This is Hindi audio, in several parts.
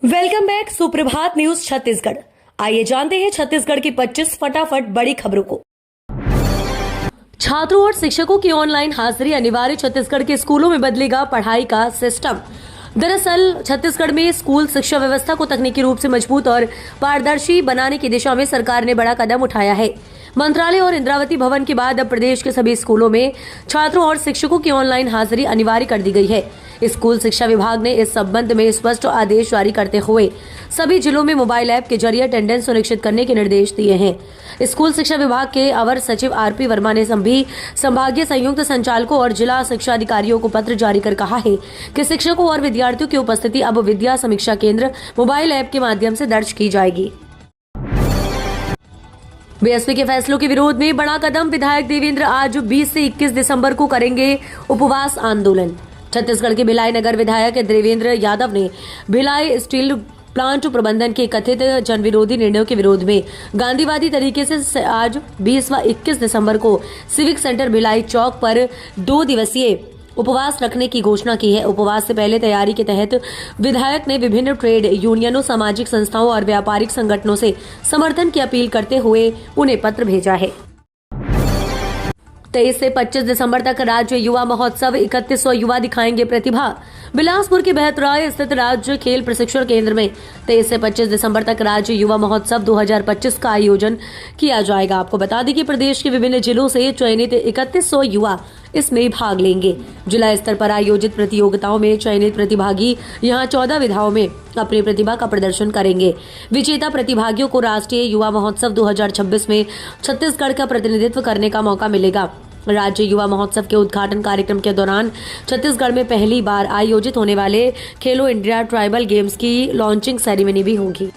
वेलकम बैक सुप्रभात न्यूज छत्तीसगढ़। आइए जानते हैं छत्तीसगढ़ की 25 फटाफट बड़ी खबरों को। छात्रों और शिक्षकों की ऑनलाइन हाजिरी अनिवार्य, छत्तीसगढ़ के स्कूलों में बदलेगा पढ़ाई का सिस्टम। दरअसल छत्तीसगढ़ में स्कूल शिक्षा व्यवस्था को तकनीकी रूप से मजबूत और पारदर्शी बनाने की दिशा में सरकार ने बड़ा कदम उठाया है। मंत्रालय और इंद्रावती भवन के बाद अब प्रदेश के सभी स्कूलों में छात्रों और शिक्षकों की ऑनलाइन हाजिरी अनिवार्य कर दी गई है। स्कूल शिक्षा विभाग ने इस संबंध में स्पष्ट आदेश जारी करते हुए सभी जिलों में मोबाइल ऐप के जरिए अटेंडेंस सुनिश्चित करने के निर्देश दिए हैं। स्कूल शिक्षा विभाग के अवर सचिव आरपी वर्मा ने सभी संभागीय संयुक्त संचालकों और जिला शिक्षा अधिकारियों को पत्र जारी कर कहा है कि शिक्षकों और विद्यार्थियों की उपस्थिति अब विद्या समीक्षा केंद्र मोबाइल ऐप के माध्यम से दर्ज की जाएगी। बीएसपी के फैसलों के विरोध में बड़ा कदम, विधायक देवेंद्र आज 20 से 21 दिसंबर को करेंगे उपवास आंदोलन। छत्तीसगढ़ के भिलाई नगर विधायक देवेंद्र यादव ने भिलाई स्टील प्लांट प्रबंधन के कथित जनविरोधी निर्णयों के विरोध में गांधीवादी तरीके से आज 20 व 21 दिसंबर को सिविक सेंटर भिलाई चौक पर 2 दिवसीय उपवास रखने की घोषणा की है। उपवास से पहले तैयारी के तहत विधायक ने विभिन्न ट्रेड यूनियनों, सामाजिक संस्थाओं और व्यापारिक संगठनों से समर्थन की अपील करते हुए उन्हें पत्र भेजा है। 23 से 25 दिसंबर तक राज्य युवा महोत्सव, 3100 युवा दिखाएंगे प्रतिभा। बिलासपुर के बहतराय स्थित राज्य खेल प्रशिक्षण केंद्र में 23 से 25 दिसंबर तक राज्य युवा महोत्सव 2025 का आयोजन किया जाएगा। आपको बता दें कि प्रदेश के विभिन्न जिलों से चयनित 3100 युवा इसमें भाग लेंगे। जिला स्तर पर आयोजित प्रतियोगिताओं में चयनित प्रतिभागी यहां 14 विधाओं में अपनी प्रतिभा का प्रदर्शन करेंगे। विजेता प्रतिभागियों को राष्ट्रीय युवा महोत्सव 2026 में छत्तीसगढ़ का प्रतिनिधित्व करने का मौका मिलेगा। राज्य युवा महोत्सव के उद्घाटन कार्यक्रम के दौरान छत्तीसगढ़ में पहली बार आयोजित होने वाले खेलो इंडिया ट्राइबल गेम्स की लॉन्चिंग सेरेमनी भी होगी।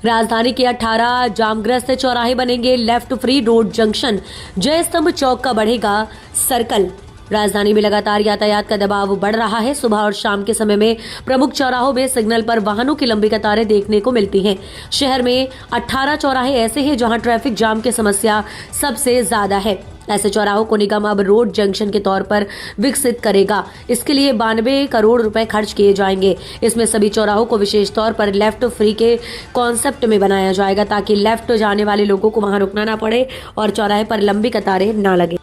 राजधानी के 18 जामग्रस्त चौराहे बनेंगे लेफ्ट फ्री रोड जंक्शन, जय स्तंभ चौक का बढ़ेगा सर्कल। राजधानी में लगातार यातायात का दबाव बढ़ रहा है। सुबह और शाम के समय में प्रमुख चौराहों में सिग्नल पर वाहनों की लंबी कतारें देखने को मिलती हैं। शहर में 18 चौराहे ऐसे हैं जहां ट्रैफिक जाम की समस्या सबसे ज्यादा है। ऐसे चौराहों को निगम अब रोड जंक्शन के तौर पर विकसित करेगा। इसके लिए 92 करोड़ रुपए खर्च किए जाएंगे। इसमें सभी चौराहों को विशेष तौर पर लेफ्ट फ्री के कॉन्सेप्ट में बनाया जाएगा ताकि लेफ्ट जाने वाले लोगों को वहां रुकना ना पड़े और चौराहे पर लंबी कतारें ना लगे।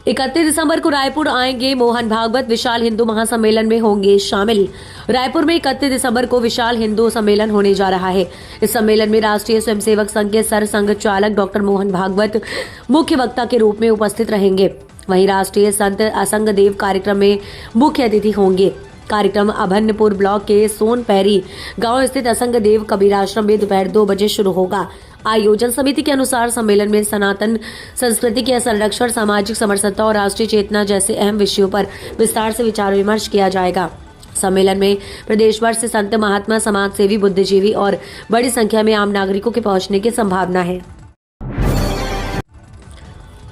31 दिसंबर को रायपुर आएंगे मोहन भागवत, विशाल हिंदू महासम्मेलन में होंगे शामिल। रायपुर में 31 दिसंबर को विशाल हिंदू सम्मेलन होने जा रहा है। इस सम्मेलन में राष्ट्रीय स्वयंसेवक संघ के सरसंघ चालक डॉक्टर मोहन भागवत मुख्य वक्ता के रूप में उपस्थित रहेंगे। वहीं राष्ट्रीय संत असंग देव कार्यक्रम में मुख्य अतिथि होंगे। कार्यक्रम अभन्नपुर ब्लॉक के सोनपैरी गांव स्थित असंग देव कबीर आश्रम में दोपहर 2 बजे शुरू होगा। आयोजन समिति के अनुसार सम्मेलन में सनातन संस्कृति के संरक्षण, सामाजिक समरसता और राष्ट्रीय चेतना जैसे अहम विषयों पर विस्तार से विचार विमर्श किया जाएगा। सम्मेलन में प्रदेश भर से संत, महात्मा, समाज सेवी, बुद्धिजीवी और बड़ी संख्या में आम नागरिकों के पहुंचने की संभावना है।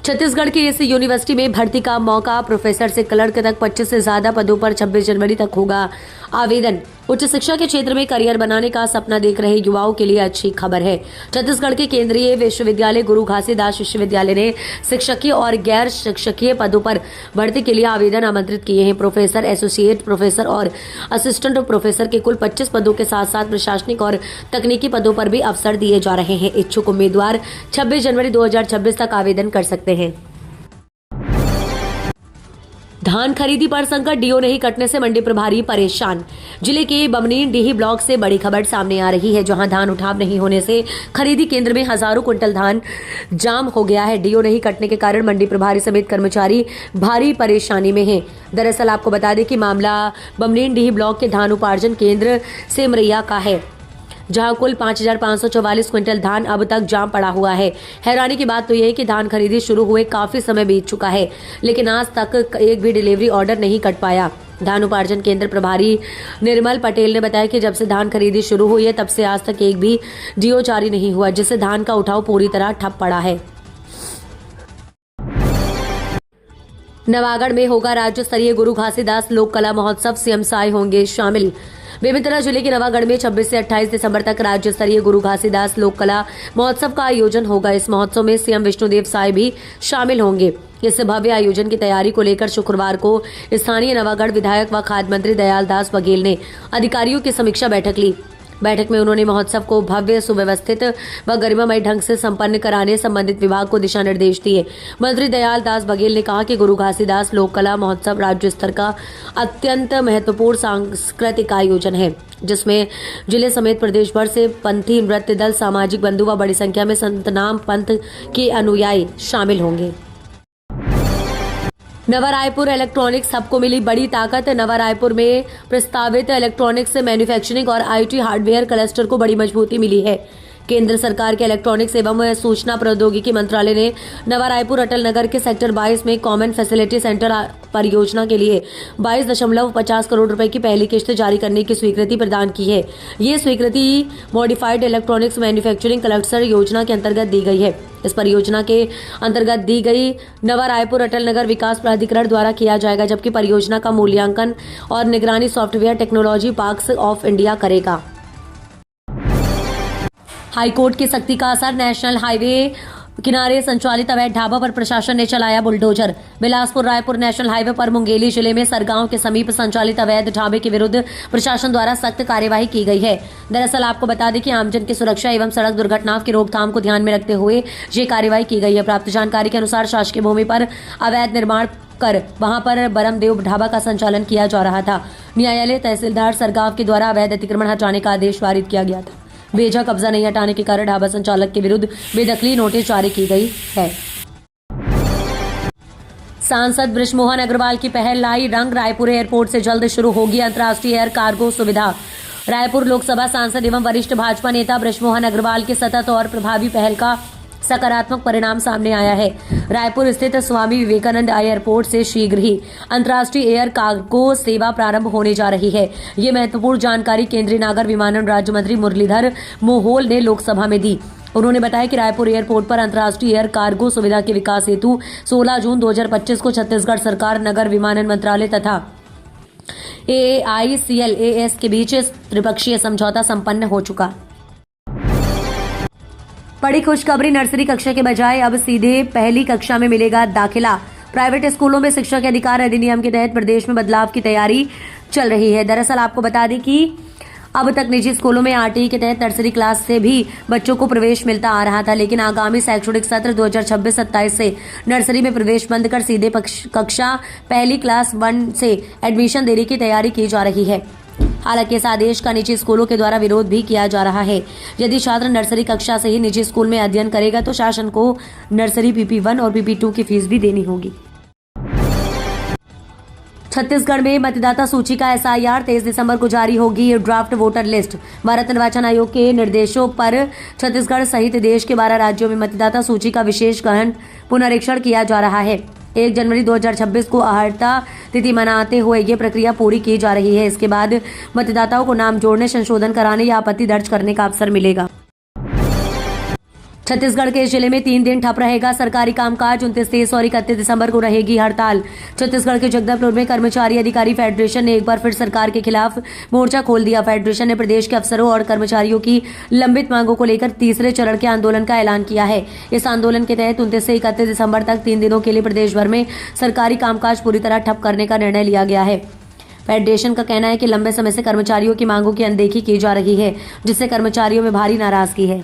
छत्तीसगढ़ की इस यूनिवर्सिटी में भर्ती का मौका, प्रोफेसर से क्लर्क तक 25 से ज्यादा पदों पर 26 जनवरी तक होगा आवेदन। उच्च शिक्षा के क्षेत्र में करियर बनाने का सपना देख रहे युवाओं के लिए अच्छी खबर है। छत्तीसगढ़ के केंद्रीय विश्वविद्यालय गुरु घासीदास विश्वविद्यालय ने शिक्षकीय और गैर शिक्षकीय पदों पर भर्ती के लिए आवेदन आमंत्रित किए हैं। प्रोफेसर, एसोसिएट प्रोफेसर और असिस्टेंट प्रोफेसर के कुल 25 पदों के साथ साथ प्रशासनिक और तकनीकी पदों पर भी अवसर दिए जा रहे हैं। इच्छुक उम्मीदवार 26 जनवरी 2026 तक आवेदन कर सकते हैं। धान खरीदी पर संकट, डीओ नहीं कटने से मंडी प्रभारी परेशान। जिले के बमनीडीह ब्लॉक से बड़ी खबर सामने आ रही है, जहां धान उठाव नहीं होने से खरीदी केंद्र में हजारों क्विंटल धान जाम हो गया है। डीओ नहीं कटने के कारण मंडी प्रभारी समेत कर्मचारी भारी परेशानी में हैं। दरअसल आपको बता दें कि मामला बमनीडीह ब्लॉक के धान उपार्जन केंद्र सेमरैया का है, जहां कुल 5544 क्विंटल धान अब तक जाम पड़ा हुआ है। हैरानी की बात तो यह है कि धान खरीदी शुरू हुए काफी समय बीत चुका है, लेकिन आज तक एक भी डिलीवरी ऑर्डर नहीं कट पाया। धान उपार्जन केंद्र प्रभारी निर्मल पटेल ने बताया कि जब से धान खरीदी शुरू हुई है तब से आज तक एक भी डीओ जारी नहीं हुआ, जिससे धान का उठाव पूरी तरह ठप पड़ा है। नवागढ़ में होगा राज्य स्तरीय गुरु घासीदास लोक कला महोत्सव, सीएम साय होंगे शामिल। बेमेतरा जिले के नवागढ़ में 26 से 28 दिसंबर तक राज्य स्तरीय गुरु घासीदास लोक कला महोत्सव का आयोजन होगा। इस महोत्सव में सीएम विष्णुदेव साय भी शामिल होंगे। इस भव्य आयोजन की तैयारी को लेकर शुक्रवार को स्थानीय नवागढ़ विधायक व खाद्य मंत्री दयाल दास बघेल ने अधिकारियों की समीक्षा बैठक ली। बैठक में उन्होंने महोत्सव को भव्य, सुव्यवस्थित व गरिमामय ढंग से संपन्न कराने संबंधित विभाग को दिशा निर्देश दिए। मंत्री दयाल दास बघेल ने कहा कि गुरु घासीदास लोक कला महोत्सव राज्य स्तर का अत्यंत महत्वपूर्ण सांस्कृतिक आयोजन है, जिसमें जिले समेत प्रदेश भर से पंथी, नृत्य दल, सामाजिक बंधु व बड़ी संख्या में संतनाम पंथ के अनुयायी शामिल होंगे। नवा रायपुर इलेक्ट्रॉनिक्स हब को मिली बड़ी ताकत। नवा रायपुर में प्रस्तावित इलेक्ट्रॉनिक्स मैन्युफैक्चरिंग और आईटी हार्डवेयर क्लस्टर को बड़ी मजबूती मिली है। केंद्र सरकार के इलेक्ट्रॉनिक्स एवं सूचना प्रौद्योगिकी मंत्रालय ने नवा रायपुर अटल नगर के सेक्टर 22 में कॉमन फैसिलिटी सेंटर परियोजना के लिए 22.50 करोड़ रुपए की पहली किश्त जारी करने की स्वीकृति प्रदान की है। ये स्वीकृति मॉडिफाइड इलेक्ट्रॉनिक्स मैन्युफैक्चरिंग क्लस्टर योजना के अंतर्गत दी गई है। इस परियोजना के अंतर्गत दी गई नवा रायपुर अटल नगर विकास प्राधिकरण द्वारा किया जाएगा, जबकि परियोजना का मूल्यांकन और निगरानी software technology parks of India करेगा। हाईकोर्ट की सख्ती का असर। नेशनल हाईवे किनारे संचालित अवैध ढाबा पर प्रशासन ने चलाया bulldozer. Bilaspur Raipur national highway पर मुंगेली जिले में सरगांव के समीप संचालित अवैध ढाबे के विरुद्ध प्रशासन द्वारा सख्त कार्यवाही की गई है। दरअसल आपको बता दें कि आमजन की सुरक्षा एवं सड़क दुर्घटनाओं की रोकथाम को ध्यान में रखते हुए ये कार्यवाही की गई है। प्राप्त जानकारी के अनुसार शासकीय भूमि पर अवैध निर्माण कर वहां पर बरमदेव ढाबा का संचालन किया जा रहा था। न्यायालय तहसीलदार सरगांव के द्वारा अवैध अतिक्रमण हटाने का आदेश पारित किया गया था। बेजा कब्जा नहीं हटाने के कारण ढाबा संचालक के विरुद्ध बेदखली नोटिस जारी की गई है। सांसद बृजमोहन अग्रवाल की पहल लाई रंग। रायपुर एयरपोर्ट से जल्द शुरू होगी अंतर्राष्ट्रीय एयर कार्गो सुविधा। रायपुर लोकसभा सांसद एवं वरिष्ठ भाजपा नेता बृजमोहन अग्रवाल की सतत और प्रभावी पहल का सकारात्मक परिणाम सामने आया है। रायपुर स्थित स्वामी विवेकानंद एयरपोर्ट से शीघ्र ही अंतर्राष्ट्रीय एयर कार्गो सेवा प्रारंभ होने जा रही है। ये महत्वपूर्ण जानकारी केंद्रीय नागर विमानन राज्य मंत्री मुरलीधर मोहोल ने लोकसभा में दी। उन्होंने बताया कि रायपुर एयरपोर्ट पर अंतर्राष्ट्रीय एयर कार्गो सुविधा के विकास हेतु 16 जून 2025 को छत्तीसगढ़ सरकार, नगर विमानन मंत्रालय तथा AAICLAS के बीच त्रिपक्षीय समझौता संपन्न हो चुका। बड़ी खुशखबरी। नर्सरी कक्षा के बजाय अब सीधे पहली कक्षा में मिलेगा दाखिला। प्राइवेट स्कूलों में शिक्षक अधिकार अधिनियम के तहत प्रदेश में बदलाव की तैयारी चल रही है। दरअसल आपको बता दें कि अब तक निजी स्कूलों में RTE के तहत नर्सरी क्लास से भी बच्चों को प्रवेश मिलता आ रहा था, लेकिन आगामी शैक्षणिक सत्र 2026-27 से नर्सरी में प्रवेश बंद कर सीधे कक्षा पहली क्लास 1 से एडमिशन देने की तैयारी की जा रही है। हालांकि इस आदेश का निजी स्कूलों के द्वारा विरोध भी किया जा रहा है। यदि छात्र नर्सरी कक्षा से ही निजी स्कूल में अध्ययन करेगा तो शासन को नर्सरी PP1 और PP2 की फीस भी देनी होगी। छत्तीसगढ़ में मतदाता सूची का SIR 23 दिसंबर को जारी होगी ड्राफ्ट वोटर लिस्ट। भारत निर्वाचन आयोग के निर्देशों पर छत्तीसगढ़ सहित देश के 12 राज्यों में मतदाता सूची का विशेष गहन पुनरीक्षण किया जा रहा है। 1 जनवरी 2026 को अहर्ता तिथि मनाते हुए ये प्रक्रिया पूरी की जा रही है। इसके बाद मतदाताओं को नाम जोड़ने, संशोधन कराने या आपत्ति दर्ज करने का अवसर मिलेगा। छत्तीसगढ़ के इस जिले में 3 दिन ठप रहेगा सरकारी कामकाज। 29, 30 और 31 दिसंबर को रहेगी हड़ताल। छत्तीसगढ़ के जगदलपुर में कर्मचारी अधिकारी फेडरेशन ने एक बार फिर सरकार के खिलाफ मोर्चा खोल दिया। फेडरेशन ने प्रदेश के अफसरों और कर्मचारियों की लंबित मांगों को लेकर तीसरे चरण के आंदोलन का ऐलान किया है। इस आंदोलन के तहत 29 से 31 दिसंबर तक 3 दिनों के लिए प्रदेश भर में सरकारी कामकाज पूरी तरह ठप करने का निर्णय लिया गया है। फेडरेशन का कहना है कि लंबे समय से कर्मचारियों की मांगों की अनदेखी की जा रही है, जिससे कर्मचारियों में भारी नाराजगी है।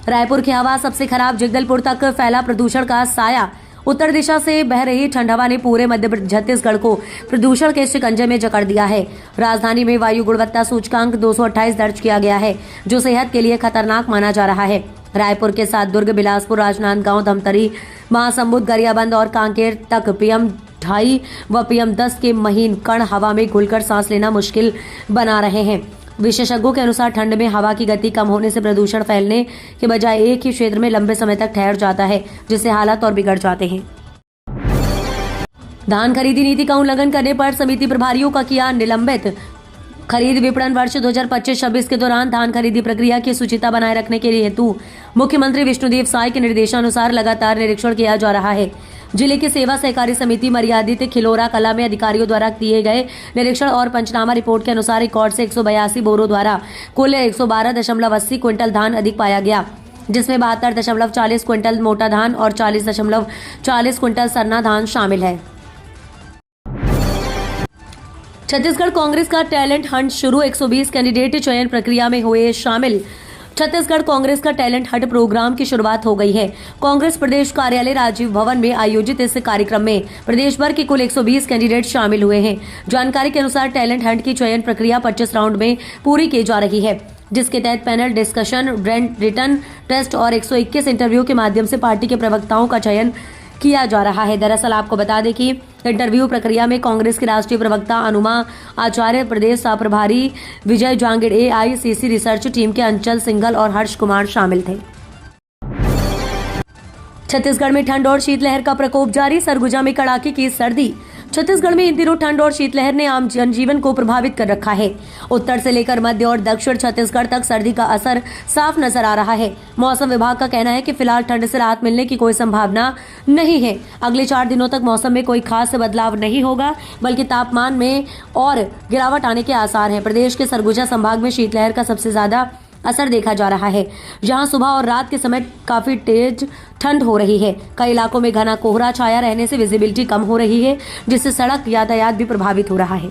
रायपुर की हवा सबसे खराब। जगदलपुर तक फैला प्रदूषण का साया। उत्तर दिशा से बह रही ठंड हवा ने पूरे मध्य छत्तीसगढ़ को प्रदूषण के शिकंजे में जकड़ दिया है। राजधानी में वायु गुणवत्ता सूचकांक 228 दर्ज किया गया है, जो सेहत के लिए खतरनाक माना जा रहा है। रायपुर के साथ दुर्ग, बिलासपुर, राजनांदगांव, धमतरी, महासमुंद, गरियाबंद और कांकेर तक PM2.5 व PM10 के महीन कण हवा में घुलकर सांस लेना मुश्किल बना रहे हैं। विशेषज्ञों के अनुसार ठंड में हवा की गति कम होने से प्रदूषण फैलने के बजाय एक ही क्षेत्र में लंबे समय तक ठहर जाता है, जिससे हालात और बिगड़ जाते हैं। धान खरीदी नीति का उल्लंघन करने पर समिति प्रभारियों का किया निलंबित। खरीद विपणन वर्ष 2025-26 के दौरान धान खरीदी प्रक्रिया की शुचिता बनाए रखने के हेतु मुख्यमंत्री विष्णुदेव साय के निर्देशानुसार लगातार निरीक्षण किया जा रहा है। जिले की सेवा सहकारी समिति मर्यादित खिलोरा कला में अधिकारियों द्वारा दिए गए निरीक्षण और पंचनामा रिपोर्ट के अनुसार रिकॉर्ड से 182 बोरों द्वारा कुल 112.80 क्विंटल धान अधिक पाया गया। जिसमें 72.40 क्विंटल मोटा धान और 40.40 क्विंटल सरना धान शामिल है। छत्तीसगढ़ कांग्रेस का टैलेंट हंट शुरू, 120 कैंडिडेट चयन प्रक्रिया में हुए शामिल। छत्तीसगढ़ कांग्रेस का टैलेंट हंट प्रोग्राम की शुरुआत हो गई है। कांग्रेस प्रदेश कार्यालय राजीव भवन में आयोजित इस कार्यक्रम में प्रदेश भर के कुल 120 कैंडिडेट शामिल हुए हैं। जानकारी के अनुसार टैलेंट हंट की चयन प्रक्रिया 25 राउंड में पूरी की जा रही है, जिसके तहत पैनल डिस्कशन, रिटन टेस्ट और 121 इंटरव्यू के माध्यम से पार्टी के प्रवक्ताओं का चयन किया जा रहा है। दरअसल आपको बता दें कि इंटरव्यू प्रक्रिया में कांग्रेस के राष्ट्रीय प्रवक्ता अनुमा आचार्य, प्रदेश सह प्रभारी विजय जांगिड़, AICC रिसर्च टीम के अंचल सिंघल और हर्ष कुमार शामिल थे। छत्तीसगढ़ में ठंड और शीतलहर का प्रकोप जारी, सरगुजा में कड़ाके की सर्दी। छत्तीसगढ़ में इन दिनों ठंड और शीतलहर ने आम जनजीवन को प्रभावित कर रखा है। उत्तर से लेकर मध्य और दक्षिण छत्तीसगढ़ तक सर्दी का असर साफ नजर आ रहा है। मौसम विभाग का कहना है कि फिलहाल ठंड से राहत मिलने की कोई संभावना नहीं है। अगले 4 दिनों तक मौसम में कोई खास बदलाव नहीं होगा, बल्कि तापमान में और गिरावट आने के आसार हैं। प्रदेश के सरगुजा संभाग में शीतलहर का सबसे ज्यादा असर देखा जा रहा है, जहां सुबह और रात के समय काफी तेज ठंड हो रही है। कई इलाकों में घना कोहरा छाया रहने से विजिबिलिटी कम हो रही है, जिससे सड़क यातायात भी प्रभावित हो रहा है।